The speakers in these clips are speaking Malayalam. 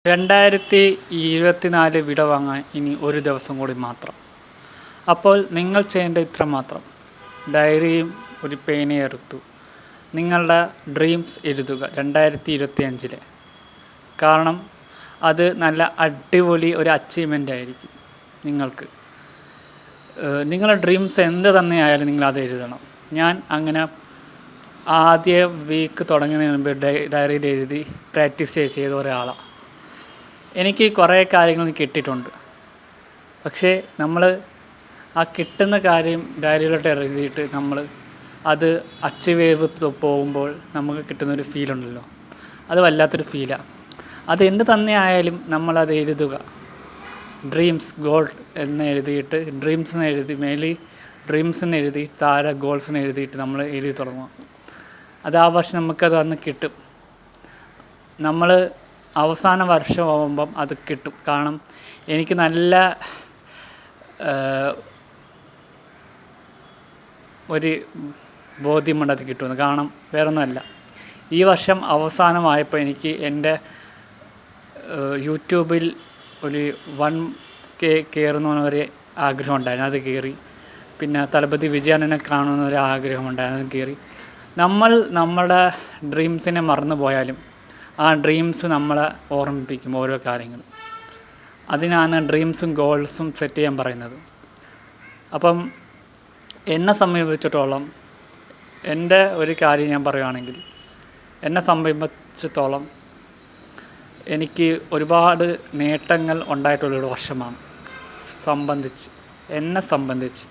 2024 വിട വാങ്ങാൻ ഇനി ഒരു ദിവസം കൂടി മാത്രം. അപ്പോൾ നിങ്ങൾ ചെയ്യേണ്ട ഇത്ര മാത്രം: ഡയറിയും ഒരു പേനയും എടുത്തു നിങ്ങളുടെ ഡ്രീംസ് എഴുതുക 2025. കാരണം അത് നല്ല അടിപൊളി ഒരു അച്ചീവ്മെൻ്റ് ആയിരിക്കും നിങ്ങൾക്ക്. നിങ്ങളുടെ ഡ്രീംസ് എന്ത് തന്നെയായാലും നിങ്ങളത് എഴുതണം. ഞാൻ അങ്ങനെ ആദ്യ വീക്ക് തുടങ്ങുന്നതിന് മുമ്പ് ഡയറിയിൽ എഴുതി പ്രാക്ടീസ് ചെയ്ത ഒരാളാണ്. എനിക്ക് കുറേ കാര്യങ്ങൾ കിട്ടിയിട്ടുണ്ട്. പക്ഷേ നമ്മൾ ആ കിട്ടുന്ന കാര്യം ഡയറിയിലോട്ട് എഴുതിയിട്ട് നമ്മൾ അത് അച്ചീവ് ചെയ്ത് പോകുമ്പോൾ നമുക്ക് കിട്ടുന്നൊരു ഫീലുണ്ടല്ലോ, അത് വല്ലാത്തൊരു ഫീലാണ്. അത് എന്ത് തന്നെ ആയാലും നമ്മളത് എഴുതുക. ഡ്രീംസ് ഗോൾ എന്ന് എഴുതിയിട്ട് ഡ്രീംസ് എഴുതി മേലിൽ ഡ്രീംസ് എന്ന് എഴുതി താഴെ ഗോൾസ് എന്ന് എഴുതിയിട്ട് നമ്മൾ എഴുതി തുടങ്ങുക. അത് ആ വർഷം നമുക്കത് അന്ന് കിട്ടും. നമ്മൾ അവസാന വർഷമാകുമ്പം അത് കിട്ടും. കാരണം എനിക്ക് നല്ല ഒരു ബോധ്യമുണ്ട് അത് കിട്ടുമെന്ന്. കാരണം വേറൊന്നുമല്ല, ഈ വർഷം അവസാനമായപ്പോൾ എനിക്ക് എൻ്റെ യൂട്യൂബിൽ ഒരു 1K കയറുന്നൊരു ആഗ്രഹം ഉണ്ടായിരുന്നു. അത് കയറി. പിന്നെ തലപതി വിജയനെ കാണുന്നൊരു ആഗ്രഹമുണ്ടായിരുന്നു. അത് കയറി. നമ്മൾ നമ്മുടെ ഡ്രീംസിനെ മറന്നു പോയാലും ആ ഡ്രീംസ് നമ്മളെ ഓർമ്മിപ്പിക്കും ഓരോ കാര്യങ്ങളും. അതിനാണ് ഡ്രീംസും ഗോൾസും സെറ്റ് ചെയ്യാൻ പറയുന്നത്. അപ്പം എന്നെ സമീപിച്ചിടത്തോളം, എൻ്റെ ഒരു കാര്യം ഞാൻ പറയുകയാണെങ്കിൽ, എന്നെ സമീപിച്ചിടത്തോളം എനിക്ക് ഒരുപാട് നേട്ടങ്ങൾ ഉണ്ടായിട്ടുള്ളൊരു വർഷമാണ്. എന്നെ സംബന്ധിച്ച്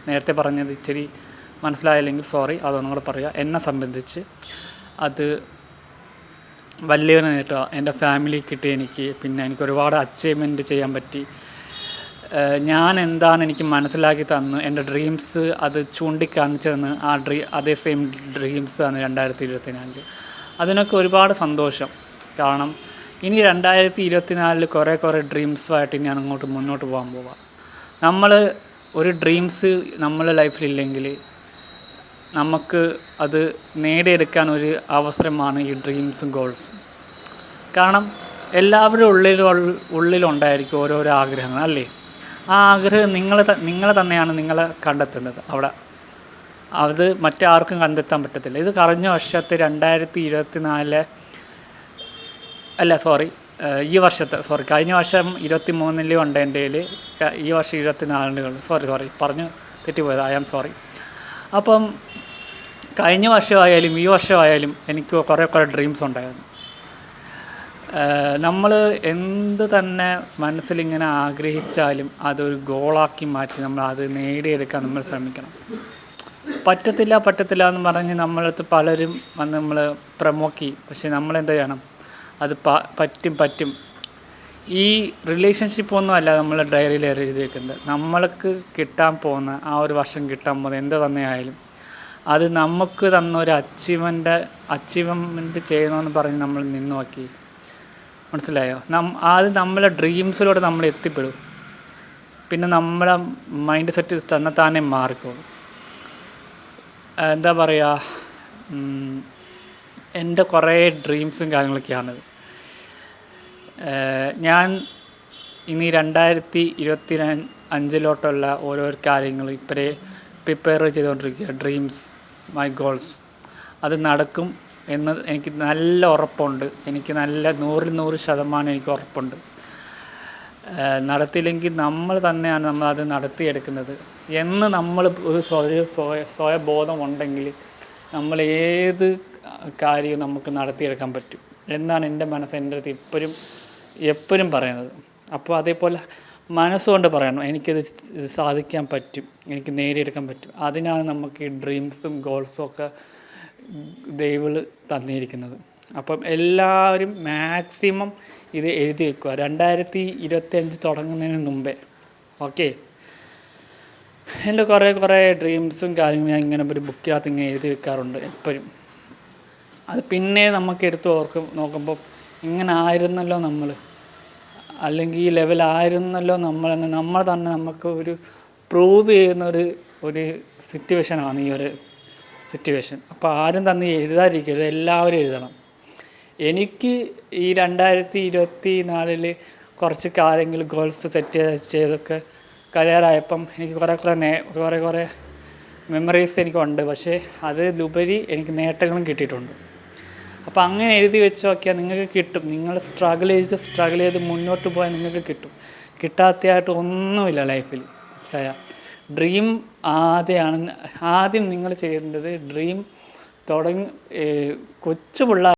നേരത്തെ പറഞ്ഞത് ഇച്ചിരി മനസ്സിലായില്ലെങ്കിൽ സോറി, അതൊന്നും കൂടെ പറയുക. എന്നെ സംബന്ധിച്ച് അത് വലിയൊരു നേട്ടമാണ്. എൻ്റെ ഫാമിലി കിട്ടി എനിക്ക്. പിന്നെ എനിക്ക് ഒരുപാട് അച്ചീവ്മെൻറ്റ് ചെയ്യാൻ പറ്റി. ഞാൻ എന്താണ് എനിക്ക് മനസ്സിലാക്കി തന്നു, എൻ്റെ ഡ്രീംസ് അത് ചൂണ്ടിക്കാണിച്ചു തന്ന് അതേ സെയിം ഡ്രീംസ് ആണ് 2024. അതിനൊക്കെ ഒരുപാട് സന്തോഷം. കാരണം ഇനി 2024 കുറേ ഡ്രീംസുമായിട്ട് ഞാൻ അങ്ങോട്ട് മുന്നോട്ട് പോകാൻ പോവാം. നമ്മൾ ഒരു ഡ്രീംസ് നമ്മുടെ ലൈഫിലില്ലെങ്കിൽ നമുക്ക് അത് നേടിയെടുക്കാൻ ഒരു അവസരമാണ് ഈ ഡ്രീംസും ഗോൾസും. കാരണം എല്ലാവരുടെ ഉള്ളിലുണ്ടായിരിക്കും ഓരോരോ ആഗ്രഹങ്ങൾ, അല്ലേ? ആ ആഗ്രഹം നിങ്ങൾ തന്നെയാണ് നിങ്ങളെ കണ്ടെത്തുന്നത് അവിടെ. അത് മറ്റാർക്കും കണ്ടെത്താൻ പറ്റത്തില്ല. ഇത് കഴിഞ്ഞ വർഷത്തെ 2024 ഈ വർഷത്തെ കഴിഞ്ഞ വർഷം 23 ഉണ്ട് എൻ്റെ കയ്യിൽ. ഈ വർഷം 24 പറഞ്ഞു തെറ്റിപ്പോയത്. I am sorry. അപ്പം കഴിഞ്ഞ വർഷമായാലും ഈ വർഷമായാലും എനിക്ക് കുറേ ഡ്രീംസ് ഉണ്ടായിരുന്നു. നമ്മൾ എന്ത് തന്നെ മനസ്സിലിങ്ങനെ ആഗ്രഹിച്ചാലും അതൊരു ഗോളാക്കി മാറ്റി നമ്മൾ അത് നേടിയെടുക്കാൻ നമ്മൾ ശ്രമിക്കണം. പറ്റത്തില്ല എന്ന് പറഞ്ഞ് നമ്മളടുത്ത് പലരും വന്ന് നമ്മൾ പ്രമോട്ട് ചെയ്യും. പക്ഷേ നമ്മളെന്ത് ചെയ്യണം? അത് പറ്റും. ഈ റിലേഷൻഷിപ്പൊന്നും അല്ല നമ്മൾ ഡയറിയിൽ എഴുതി വെക്കുന്നത്. നമ്മൾക്ക് കിട്ടാൻ പോകുന്ന ആ ഒരു വർഷം കിട്ടാൻ പോകുന്നത് എന്ത് തന്നെയായാലും അത് നമുക്ക് തന്നൊരു അച്ചീവ്മെൻറ്റ് ചെയ്യണമെന്ന് പറഞ്ഞ് നമ്മൾ നിന്ന് നോക്കി. മനസ്സിലായോ? അത് നമ്മളെ ഡ്രീംസിലൂടെ നമ്മൾ എത്തിപ്പെടും. പിന്നെ നമ്മളെ മൈൻഡ് സെറ്റ് തന്നെത്താനെ മാറിക്കോളും. എന്താ പറയുക, എൻ്റെ കുറേ ഡ്രീംസും കാര്യങ്ങളൊക്കെയാണത്. ഞാൻ ഇനി 2025 ഓരോ കാര്യങ്ങൾ ഇപ്പോഴേ പ്രിപ്പയർ ചെയ്തുകൊണ്ടിരിക്കുക. ഡ്രീംസ്, മൈ ഗോൾസ് അത് നടക്കും എന്ന് എനിക്ക് നല്ല ഉറപ്പുണ്ട്. എനിക്ക് നല്ല 100% എനിക്ക് ഉറപ്പുണ്ട്. നടത്തിയില്ലെങ്കിൽ നമ്മൾ തന്നെയാണ് നമ്മളത് നടത്തിയെടുക്കുന്നത് എന്ന് നമ്മൾ ഒരു സ്വയബോധം ഉണ്ടെങ്കിൽ നമ്മൾ ഏത് കാര്യവും നമുക്ക് നടത്തിയെടുക്കാൻ പറ്റും എന്നാണ് എൻ്റെ മനസ്സ് എൻ്റെ അടുത്ത് എപ്പോഴും പറയുന്നത്. അപ്പോൾ അതേപോലെ മനസ്സുകൊണ്ട് പറയണം, എനിക്കത് സാധിക്കാൻ പറ്റും, എനിക്ക് നേടിയെടുക്കാൻ പറ്റും. അതിനാണ് നമുക്ക് ഈ ഡ്രീംസും ഗോൾസും ഒക്കെ ദൈവം തന്നിരിക്കുന്നത്. അപ്പം എല്ലാവരും മാക്സിമം ഇത് എഴുതി വെക്കുക 2025 തുടങ്ങുന്നതിന് മുമ്പേ. ഓക്കെ, എൻ്റെ കുറേ ഡ്രീംസും കാര്യങ്ങളും ഞാൻ ഇങ്ങനെ ഒരു ബുക്കിനകത്ത് ഇങ്ങനെ എഴുതി വെക്കാറുണ്ട് എപ്പോഴും. അത് പിന്നെ നമുക്ക് എടുത്ത് നോക്കുമ്പോൾ ഇങ്ങനെ ആയിരുന്നല്ലോ നമ്മൾ, അല്ലെങ്കിൽ ഈ ലെവലായിരുന്നല്ലോ നമ്മൾ തന്നെ നമുക്ക് ഒരു പ്രൂവ് ചെയ്യുന്ന ഒരു സിറ്റുവേഷനാണ് ഈ ഒരു സിറ്റുവേഷൻ. അപ്പോൾ ആരും തന്നെ എഴുതാതിരിക്കരുത്, എല്ലാവരും എഴുതണം. എനിക്ക് ഈ 2024 കുറച്ച് കാര്യങ്ങൾ ഗോൾസ് സെറ്റ് ചെയ്തൊക്കെ കഴിയാറായപ്പം എനിക്ക് കുറേ മെമ്മറീസ് എനിക്കുണ്ട്. പക്ഷേ അതിലുപരി എനിക്ക് നേട്ടങ്ങളും കിട്ടിയിട്ടുണ്ട്. അപ്പോൾ അങ്ങനെ എഴുതി വെച്ച് നോക്കിയാൽ നിങ്ങൾക്ക് കിട്ടും. നിങ്ങൾ സ്ട്രഗിൾ ചെയ്ത് മുന്നോട്ട് പോയാൽ നിങ്ങൾക്ക് കിട്ടും. കിട്ടാത്തതായിട്ട് ഒന്നുമില്ല ലൈഫിൽ. മനസ്സിലായ? ഡ്രീം ആദ്യം നിങ്ങൾ ചെയ്യേണ്ടത് ഡ്രീം കൊച്ചു പിള്ളേർ